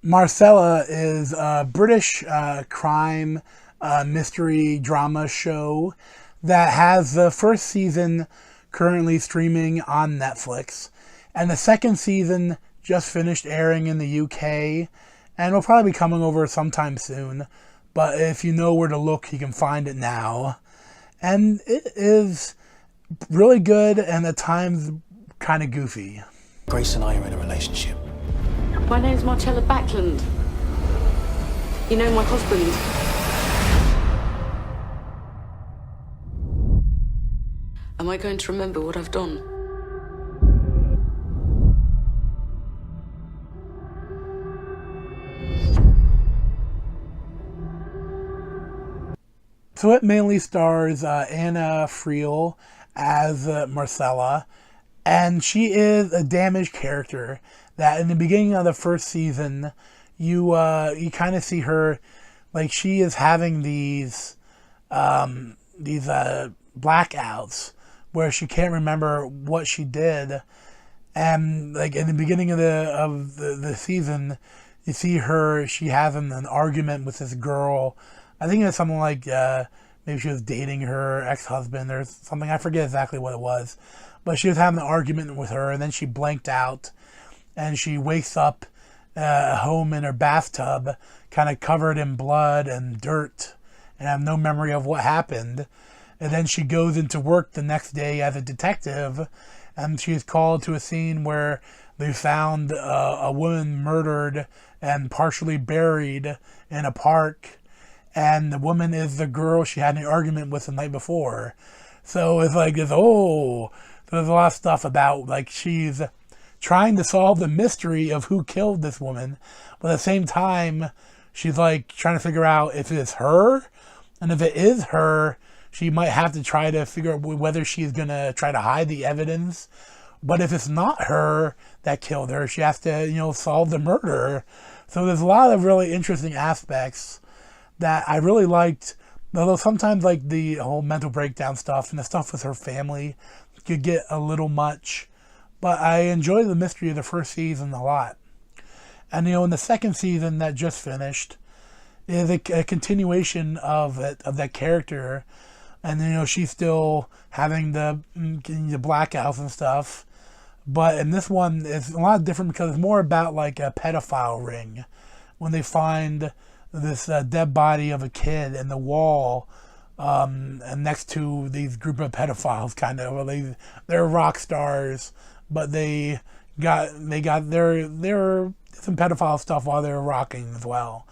Marcella is a British crime mystery drama show that has the first season currently streaming on Netflix, and the second season just finished airing in the UK, and will probably be coming over sometime soon. But if you know where to look, you can find it now. And it is really good and at times kind of goofy. Grace and I are in a relationship. My name's Marcella Backland. You know my husband. Am I going to remember what I've done? So it mainly stars Anna Friel as Marcella, and she is a damaged character that in the beginning of the first season, you kind of see her like she is having these blackouts where she can't remember what she did, and like in the beginning of the season, you see her she having an argument with this girl. I think it's something like maybe she was dating her ex-husband or something. I forget exactly what it was, but she was having an argument with her, and then she blanked out, and she wakes up home in her bathtub, kind of covered in blood and dirt, and have no memory of what happened. And then she goes into work the next day as a detective, and she's called to a scene where they found a woman murdered and partially buried in a park, and the woman is the girl she had an argument with the night before. So it's like this, so there's a lot of stuff about like she's trying to solve the mystery of who killed this woman, but at the same time she's like trying to figure out if it's her, and if it is her, she might have to try to figure out whether she's gonna try to hide the evidence. But if it's not her that killed her, she has to solve the murder. So there's a lot of really interesting aspects that I really liked, although sometimes like the whole mental breakdown stuff and the stuff with her family could get a little much, but I enjoyed the mystery of the first season a lot. And in the second season that just finished is a continuation of that character, and she's still having the blackouts and stuff, but in this one it's a lot different because it's more about like a pedophile ring when they find this dead body of a kid in the wall, and next to these group of pedophiles, kind of. Well, they're rock stars, but they got their some pedophile stuff while they were rocking as well.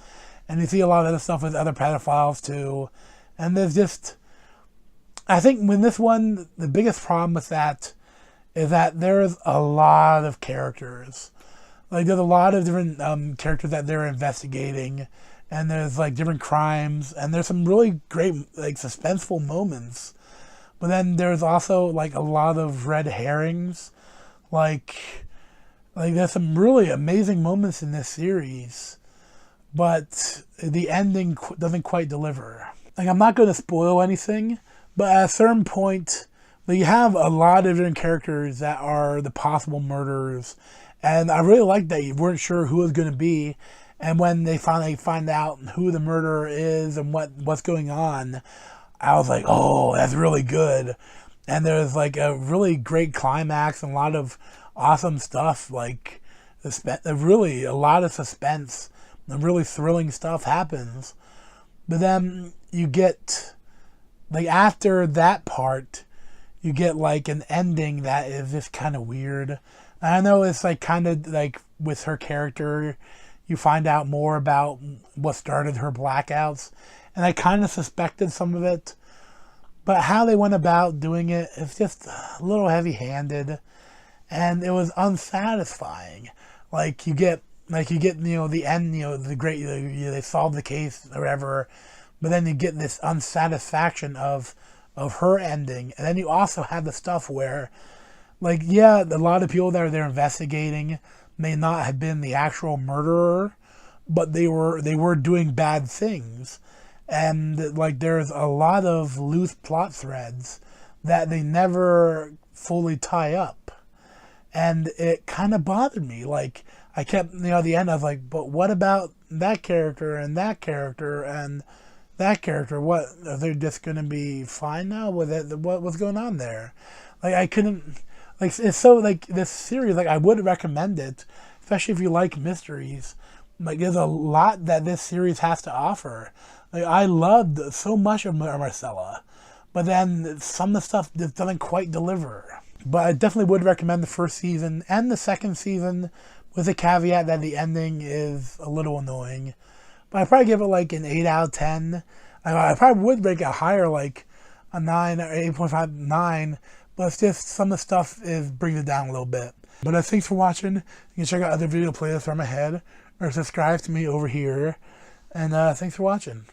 And you see a lot of the stuff with other pedophiles too. And there's just, I think with this one, the biggest problem with that is that there's a lot of characters. Like there's a lot of different characters that they're investigating, and there's like different crimes, and there's some really great like suspenseful moments. But then there's also like a lot of red herrings. Like there's some really amazing moments in this series, but the ending doesn't quite deliver. Like I'm not going to spoil anything, but at a certain point, you have a lot of different characters that are the possible murderers, and I really liked that you weren't sure who it was going to be. And when they finally find out who the murderer is and what's going on, I was like, oh, that's really good. And there's like a really great climax and a lot of awesome stuff. Like, really a lot of suspense and really thrilling stuff happens. But then you get, like after that part, you get like an ending that is just kind of weird. And I know it's like kind of like with her character, you find out more about what started her blackouts, and I kind of suspected some of it, but how they went about doing it is just a little heavy-handed, and it was unsatisfying. Like you get the end, the great, they solve the case or whatever, but then you get this unsatisfaction of her ending, and then you also have the stuff where, like, yeah, a lot of people that are there investigating may not have been the actual murderer, but they were doing bad things, and like there's a lot of loose plot threads that they never fully tie up, and it kind of bothered me. Like I kept, at the end I was like, but what about that character and that character and that character? What, are they just going to be fine now with it? What's going on there? Like, I couldn't, like, it's so, like, this series, like, I would recommend it, especially if you like mysteries. Like, there's a lot that this series has to offer. Like, I loved so much of Marcella, but then some of the stuff just doesn't quite deliver. But I definitely would recommend the first season and the second season, with the caveat that the ending is a little annoying. But I'd probably give it like an 8 out of 10. I probably would make it higher, like a 9 or 8.5, 9. But it's just some of the stuff brings it down a little bit. But thanks for watching. You can check out other video playlists from ahead, or subscribe to me over here. And thanks for watching.